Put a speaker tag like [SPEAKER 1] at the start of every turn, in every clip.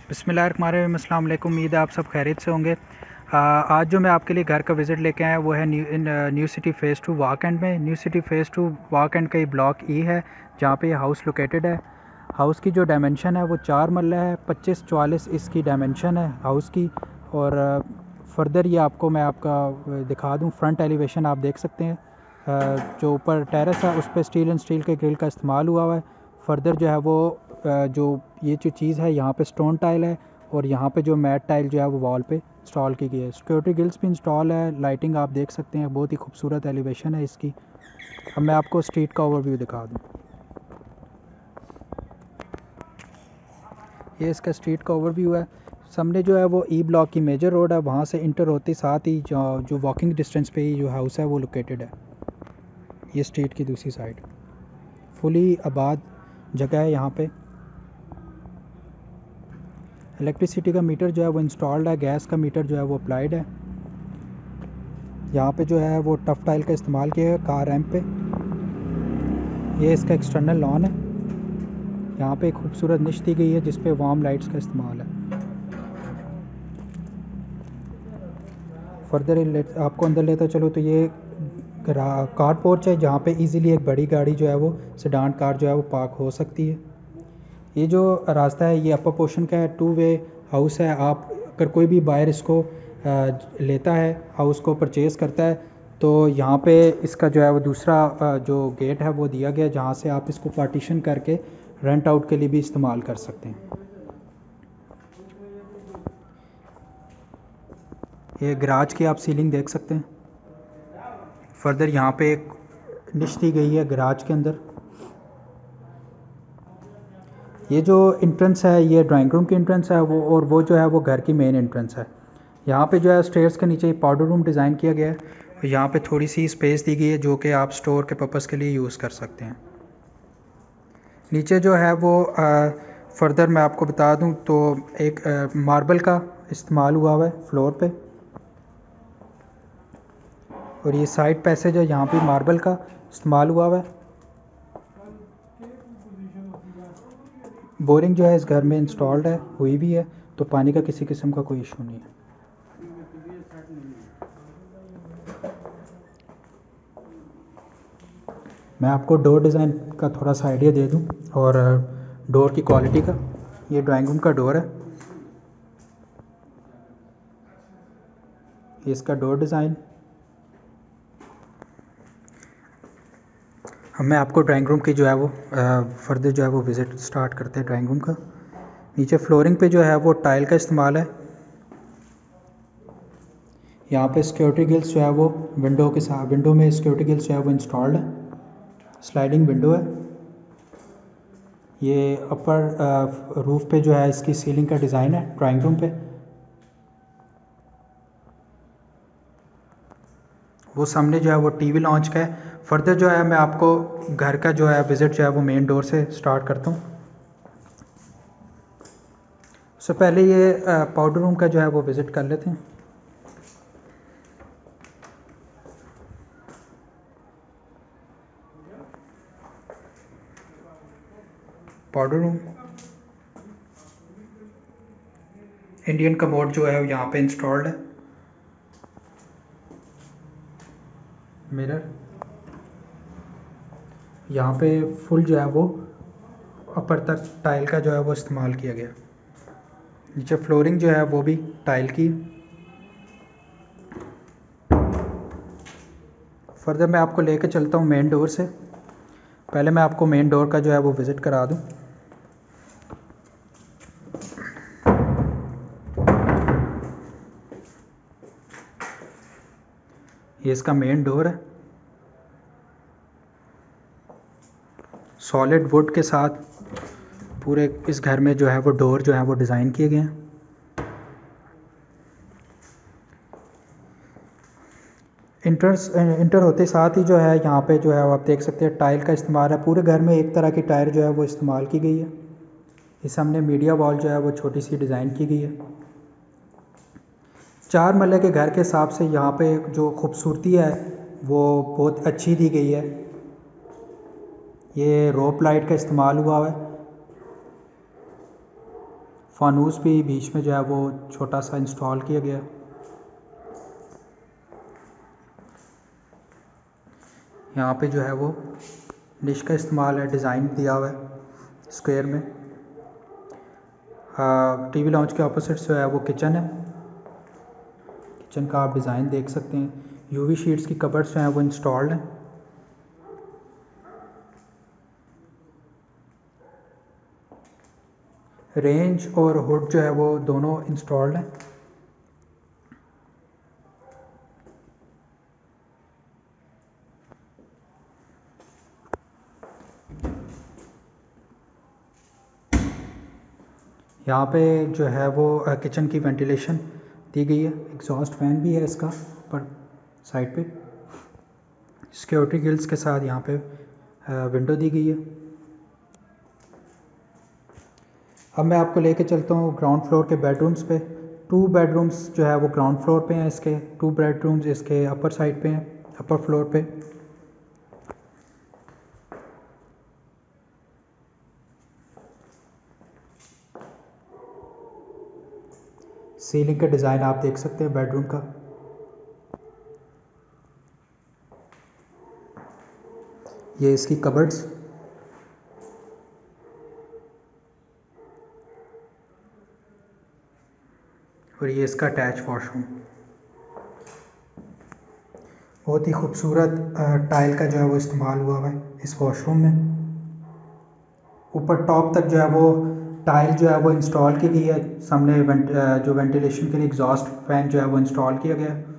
[SPEAKER 1] बिस्मिल्लाहिर्रहमानिर्रहीम। अस्सलाम वालेकुम। उम्मीद है आप सब खैरियत से होंगे। आज जो मैं आपके लिए घर का विज़िट लेके आया वो है new city phase 2 walk end में। New city phase 2 walk end का ये ब्लॉक ई है जहाँ पे ये हाउस लोकेटेड है। हाउस की जो डायमेंशन है वो 4 मरला है, 25-44 इसकी डायमेंशन है हाउस की। और फर्दर ये आपको मैं दिखा दूँ, फ्रंट एलिवेशन आप देख सकते हैं। जो ऊपर टेरेस है उस पर स्टील एंड स्टील के ग्रिल का इस्तेमाल हुआ हुआ है। फर्दर जो है वो जो ये जो चीज़ है यहाँ पे स्टोन टाइल है और यहाँ पे जो मैट टाइल जो है वो वॉल पे इंस्टॉल की गई है। सिक्योरिटी ग्रिल्स भी इंस्टॉल है, लाइटिंग आप देख सकते हैं, बहुत ही खूबसूरत एलिवेशन है इसकी। अब मैं आपको स्ट्रीट का ओवरव्यू दिखा दूँ। ये इसका स्ट्रीट का ओवरव्यू है। सामने जो है वो ई ब्लॉक की मेजर रोड है, वहाँ से इंटर होते साथ ही जो वॉकिंग डिस्टेंस पे ही जो हाउस है वो लोकेटेड है। ये स्ट्रीट की दूसरी साइड फुली आबाद जगह है। यहाँ पे इलेक्ट्रिसिटी का मीटर जो है वो इंस्टॉल्ड है, गैस का मीटर जो है वो अप्लाइड है। यहाँ पे जो है वो टफ टाइल का इस्तेमाल किया है कार रैम्प पे। ये इसका एक्सटर्नल लॉन है। यहाँ पे एक खूबसूरत निश दी गई है जिस पे वार्म लाइट्स का इस्तेमाल है। फर्दर आपको अंदर लेता चलो तो ये कार पोर्च है जहाँ पे इजीली एक बड़ी गाड़ी जो है वो सेडान कार जो है वो पार्क हो सकती है। ये जो रास्ता है ये अपर पोर्शन का है, 2 वे हाउस है। आप अगर कोई भी बायर इसको लेता है, हाउस को परचेज़ करता है, तो यहाँ पे इसका जो है वो दूसरा जो गेट है वो दिया गया जहाँ से आप इसको पार्टीशन करके रेंट आउट के लिए भी इस्तेमाल कर सकते हैं। ये गराज की आप सीलिंग देख सकते हैं। फर्दर यहाँ पे एक निश दी गई है गराज के अंदर। ये जो इंट्रेंस है ये ड्राइंग रूम की इंट्रेंस है वो जो है वो घर की मेन इंट्रेंस है। यहाँ पे जो है स्टेयर्स के नीचे पाउडर रूम डिज़ाइन किया गया है और यहाँ पे थोड़ी सी स्पेस दी गई है जो कि आप स्टोर के पर्पज़ के लिए यूज़ कर सकते हैं। नीचे जो है वो फर्दर मैं आपको बता दूं तो एक मार्बल का इस्तेमाल हुआ है फ्लोर पे। और ये साइड पैसेज है, यहाँ भी मार्बल का इस्तेमाल हुआ है। बोरिंग जो है इस घर में इंस्टॉल्ड है, हुई भी है, तो पानी का किसी किस्म का कोई इशू नहीं है। मैं आपको डोर डिज़ाइन का थोड़ा सा आइडिया दे दूं और डोर की क्वालिटी का। ये ड्राइंग रूम का डोर है, ये इसका डोर डिज़ाइन। अब मैं आपको ड्राइंग रूम की जो है वो फर्दर जो है वो विज़िट स्टार्ट करते हैं ड्राइंग रूम का। नीचे फ्लोरिंग पे जो है वो टाइल का इस्तेमाल है। यहाँ पे सिक्योरिटी गिल्स जो है वो विंडो में सिक्योरिटी गिल्स जो है वो इंस्टॉल्ड है। स्लाइडिंग विंडो है। ये अपर रूफ पे जो है इसकी सीलिंग का डिज़ाइन है ड्राइंग रूम पे। वो सामने जो है वो टीवी लॉन्च का है। फर्दर जो है मैं आपको घर का जो है विज़िट जो है वो मेन डोर से स्टार्ट करता हूँ। उससे पहले ये पाउडर रूम का जो है वो विज़िट कर लेते हैं। पाउडर रूम, इंडियन कमोड जो है यहाँ पे इंस्टॉल्ड है। मिरर, यहाँ पे फुल जो है वो अपर तक टाइल का जो है वो इस्तेमाल किया गया। नीचे फ्लोरिंग जो है वो भी टाइल की। फर्दर मैं आपको लेके चलता हूँ मेन डोर से। पहले मैं आपको मेन डोर का जो है वो विज़िट करा दूँ। ये इसका मेन डोर है, सॉलिड वुड के साथ पूरे इस घर में जो है वो डोर जो है वो डिज़ाइन किए गए हैं। इंटर होते साथ ही जो है यहाँ पे जो है आप देख सकते हैं टाइल का इस्तेमाल है। पूरे घर में एक तरह की टाइल जो है वो इस्तेमाल की गई है। इस सामने मीडिया वॉल जो है वो छोटी सी डिज़ाइन की गई है। 4 मरले के घर के हिसाब से यहाँ पे जो खूबसूरती है वो बहुत अच्छी दी गई है। ये रोप लाइट का इस्तेमाल हुआ है। फानूस भी बीच में जो है वो छोटा सा इंस्टॉल किया गया। यहाँ पे जो है वो डिश का इस्तेमाल है, डिज़ाइन दिया हुआ है स्क्वायर में। टीवी लॉन्च के ऑपोजिट जो है वो किचन है। किचन का आप डिज़ाइन देख सकते हैं। यूवी शीट्स की कबर्ड्स जो हैं वो इंस्टॉल्ड हैं। रेंज और हुड जो है वो दोनों इंस्टॉल्ड हैं। यहाँ पे जो है वो किचन की वेंटिलेशन दी गई है। एग्जॉस्ट फैन भी है इसका पर साइड पे। सिक्योरिटी ग्रिल्स के साथ यहाँ पे विंडो दी गई है। अब मैं आपको लेके चलता हूँ ग्राउंड फ्लोर के बेडरूम्स पे। 2 बेडरूम्स जो है वो ग्राउंड फ्लोर पे हैं इसके, 2 बेडरूम्स इसके अपर साइड पे हैं, अपर फ्लोर पे। सीलिंग का डिज़ाइन आप देख सकते हैं बेडरूम का। ये इसकी कबर्ड्स, और ये इसका अटैच वॉशरूम। बहुत ही खूबसूरत टाइल का जो है वो इस्तेमाल हुआ है इस वॉशरूम में। ऊपर टॉप तक जो है वो टाइल जो है वो इंस्टॉल की गई है। सामने जो वेंटिलेशन के लिए एग्जॉस्ट फैन जो है वो इंस्टॉल किया गया है।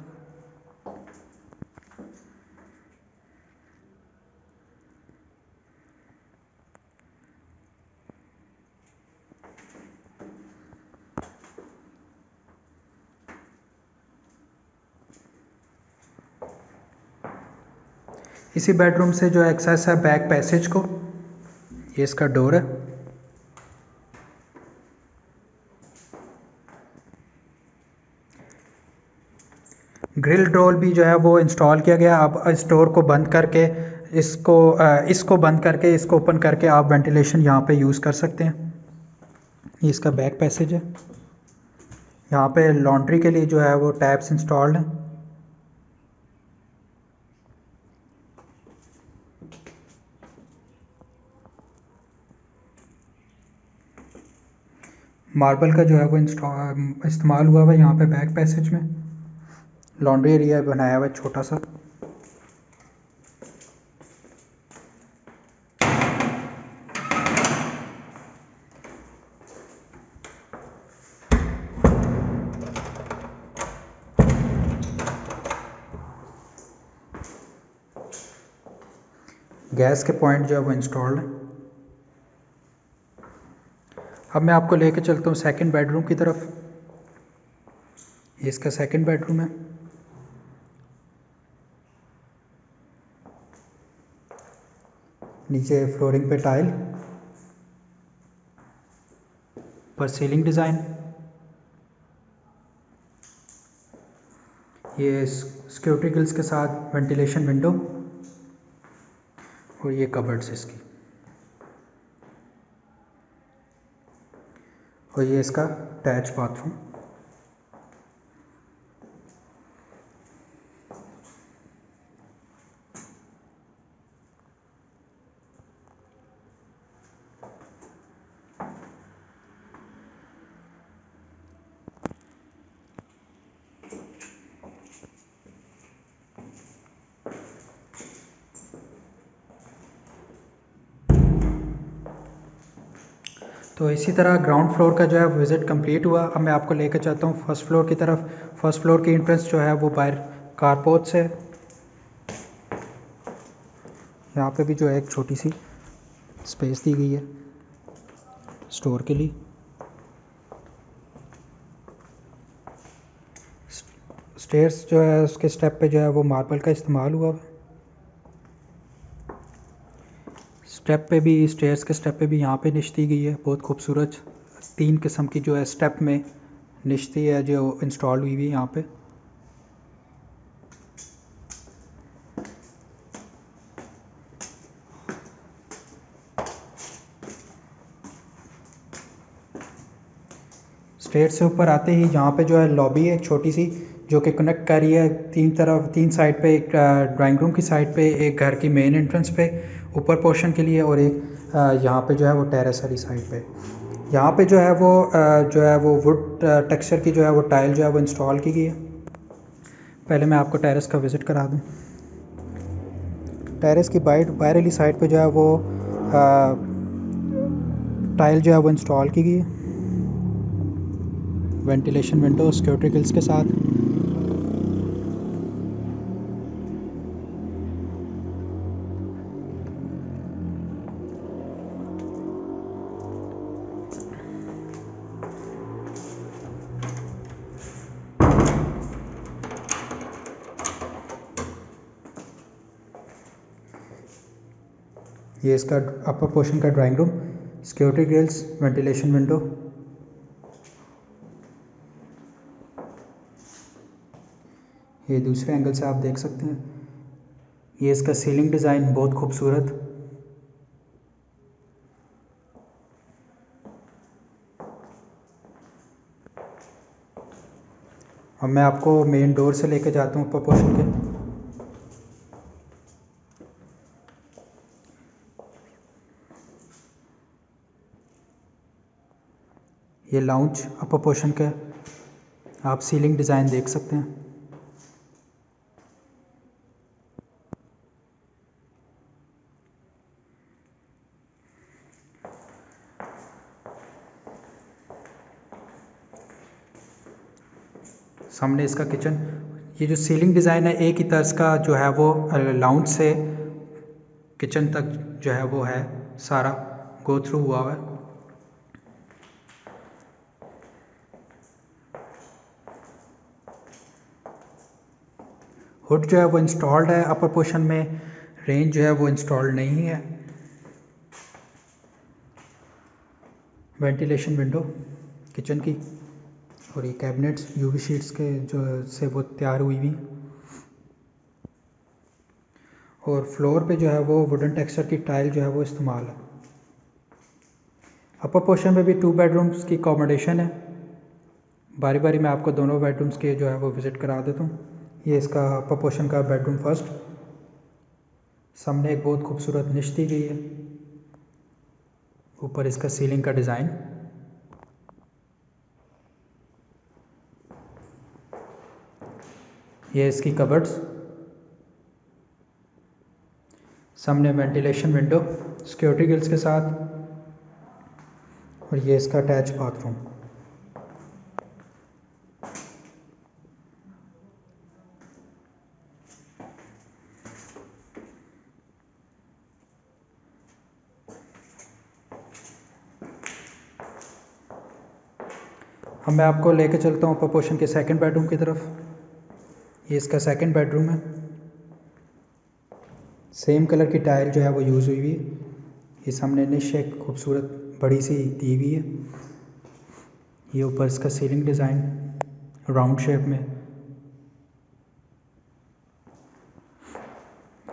[SPEAKER 1] इसी बेडरूम से जो एक्सेस है बैक पैसेज को, ये इसका डोर है। ग्रिल डोर भी जो है वो इंस्टॉल किया गया। अब इस डोर को बंद करके इसको बंद करके इसको ओपन करके आप वेंटिलेशन यहाँ पे यूज़ कर सकते हैं। ये इसका बैक पैसेज है। यहाँ पे लॉन्ड्री के लिए जो है वो टैप्स इंस्टॉल्ड हैं। मार्बल का जो है वो इस्तेमाल हुआ है यहाँ पे बैक पैसेज में। लॉन्ड्री एरिया बनाया हुआ है छोटा सा। गैस के पॉइंट जो है वो इंस्टॉल्ड है। अब मैं आपको लेके चलता हूँ सेकंड बेडरूम की तरफ। ये इसका सेकंड बेडरूम है। नीचे फ्लोरिंग पे टाइल, पर सीलिंग डिज़ाइन। ये सिक्योरिटी ग्रिल्स के साथ वेंटिलेशन विंडो, और ये कबर्ड्स इसकी, और ये इसका अटैच बाथरूम। तो इसी तरह ग्राउंड फ्लोर का जो है विज़िट कंप्लीट हुआ। अब मैं आपको लेकर चलता हूँ फर्स्ट फ्लोर की तरफ। फर्स्ट फ्लोर की एंट्रेंस जो है वो बाहर कारपोर्ट से। यहाँ पे भी जो है एक छोटी सी स्पेस दी गई है स्टोर के लिए। स्टेयर्स जो है उसके स्टेप पे जो है वो मार्बल का इस्तेमाल हुआ। स्टेप पे भी, स्टेयर्स के स्टेप पे भी यहाँ पे निश दी गई है बहुत खूबसूरत। 3 किस्म की जो है स्टेप में निश दी है जो इंस्टॉल हुई हुई है यहाँ पे। स्टेयर से ऊपर आते ही यहाँ पे जो है लॉबी है छोटी सी, जो कि कनेक्ट कर रही है तीन साइड पे, एक ड्राइंग रूम की साइड पे, एक घर की मेन एंट्रेंस पे ऊपर पोर्शन के लिए, और एक यहाँ पे जो है वो टेरेस वाली साइड पे। यहाँ पे जो है वो वुड टेक्सचर की जो है वो टाइल जो है वो इंस्टॉल की गई है। पहले मैं आपको टेरेस का विज़िट करा दूँ। टेरेस की बाहर वाली साइड पे जो है वो टाइल जो है वो इंस्टॉल की गई है, वेंटिलेशन विंडो सिक्योरिटी ग्रिल्स के साथ। ये इसका अपर पोर्शन का drawing room, security grills, ventilation window. ये दूसरे एंगल से आप देख सकते हैं। ये इसका सीलिंग डिज़ाइन बहुत खूबसूरत। अब मैं आपको मेन डोर से लेके जाता हूँ अपर पोर्शन के। ये लाउंज अपर पोर्शन का, आप सीलिंग डिज़ाइन देख सकते हैं। सामने इसका किचन। ये जो सीलिंग डिज़ाइन है एक ही तर्ज का जो है वो लाउंज से किचन तक जो है वो है सारा गो थ्रू हुआ हुआ है। हुड जो है वो इंस्टॉल्ड है अपर पोर्शन में, रेंज जो है वो इंस्टॉल्ड नहीं है। वेंटिलेशन विंडो किचन की, और ये कैबिनेट्स यूवी शीट्स के जो से वो तैयार हुई हुई। और फ्लोर पे जो है वो वुडन टेक्सचर की टाइल जो है वो इस्तेमाल है। अपर पोर्शन में भी 2 बेडरूम्स की अकोमोडेशन है। बारी बारी मैं आपको दोनों बेडरूम्स के जो है वो विज़िट करा देता हूँ। ये इसका अपर पोर्शन का बेडरूम फर्स्ट। सामने एक बहुत खूबसूरत निश दी गई है, ऊपर इसका सीलिंग का डिज़ाइन। ये इसकी कबर्ड्स। सामने वेंटिलेशन विंडो सिक्योरिटी ग्रिल्स के साथ, और ये इसका अटैच बाथरूम। अब मैं आपको लेके चलता हूँ अपर पोर्शन के सेकंड बेडरूम की तरफ। ये इसका सेकंड बेडरूम है। सेम कलर की टाइल जो है वो यूज़ हुई हुई है। ये सामने निश एक खूबसूरत बड़ी सी दी हुई है। ये ऊपर इसका सीलिंग डिज़ाइन राउंड शेप में।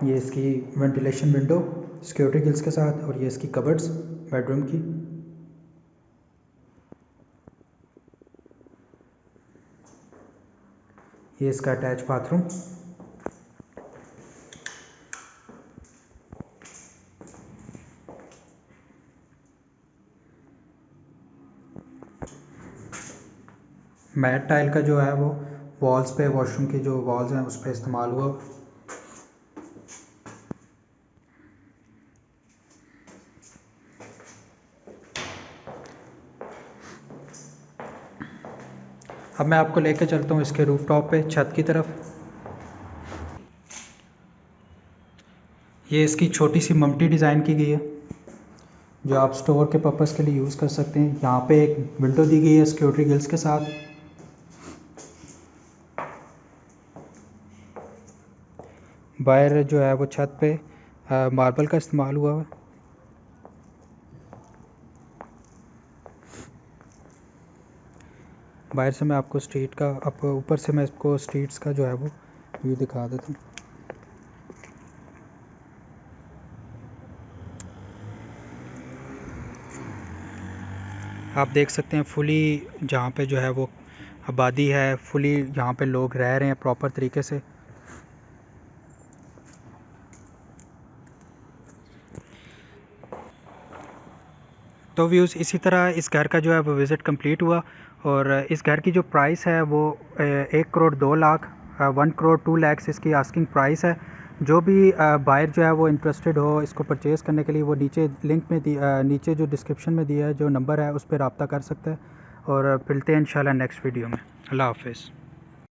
[SPEAKER 1] ये इसकी वेंटिलेशन विंडो सिक्योरिटी ग्रिल्स के साथ, और ये इसकी कबर्ड्स बेडरूम की। ये इसका अटैच बाथरूम। मैट टाइल का जो है वो वॉल्स पे, वॉशरूम की जो वॉल्स हैं उस पर इस्तेमाल हुआ। अब मैं आपको लेकर चलता हूँ इसके रूफ टॉप पे, छत की तरफ। ये इसकी छोटी सी ममटी डिज़ाइन की गई है, जो आप स्टोर के पर्पज़ के लिए यूज़ कर सकते हैं। यहाँ पे एक विंडो दी गई है सिक्योरिटी ग्रिल्स के साथ। बाहर जो है वो छत पे मार्बल का इस्तेमाल हुआ है। बाहर से मैं आपको स्ट्रीट का, ऊपर से मैं इसको स्ट्रीट्स का जो है वो व्यू दिखा देता हूँ। आप देख सकते हैं फुली जहाँ पे जो है वो आबादी है, फुली यहाँ पे लोग रह रहे हैं प्रॉपर तरीके से। तो व्यूज़ इसी तरह इस घर का जो है वो विज़िट कंप्लीट हुआ और इस घर की जो प्राइस है वो 1 करोड़ 2 लाख 1 करोड़ 2 लाख इसकी आस्किंग प्राइस है। जो भी बायर जो है वो इंटरेस्टेड हो इसको परचेज़ करने के लिए वो नीचे लिंक में नीचे जो डिस्क्रिप्शन में दिया है जो नंबर है उस पर रब्ता कर सकते हैं। और मिलते हैं इंशाल्लाह नेक्स्ट वीडियो में। अल्लाह हाफ़िज़।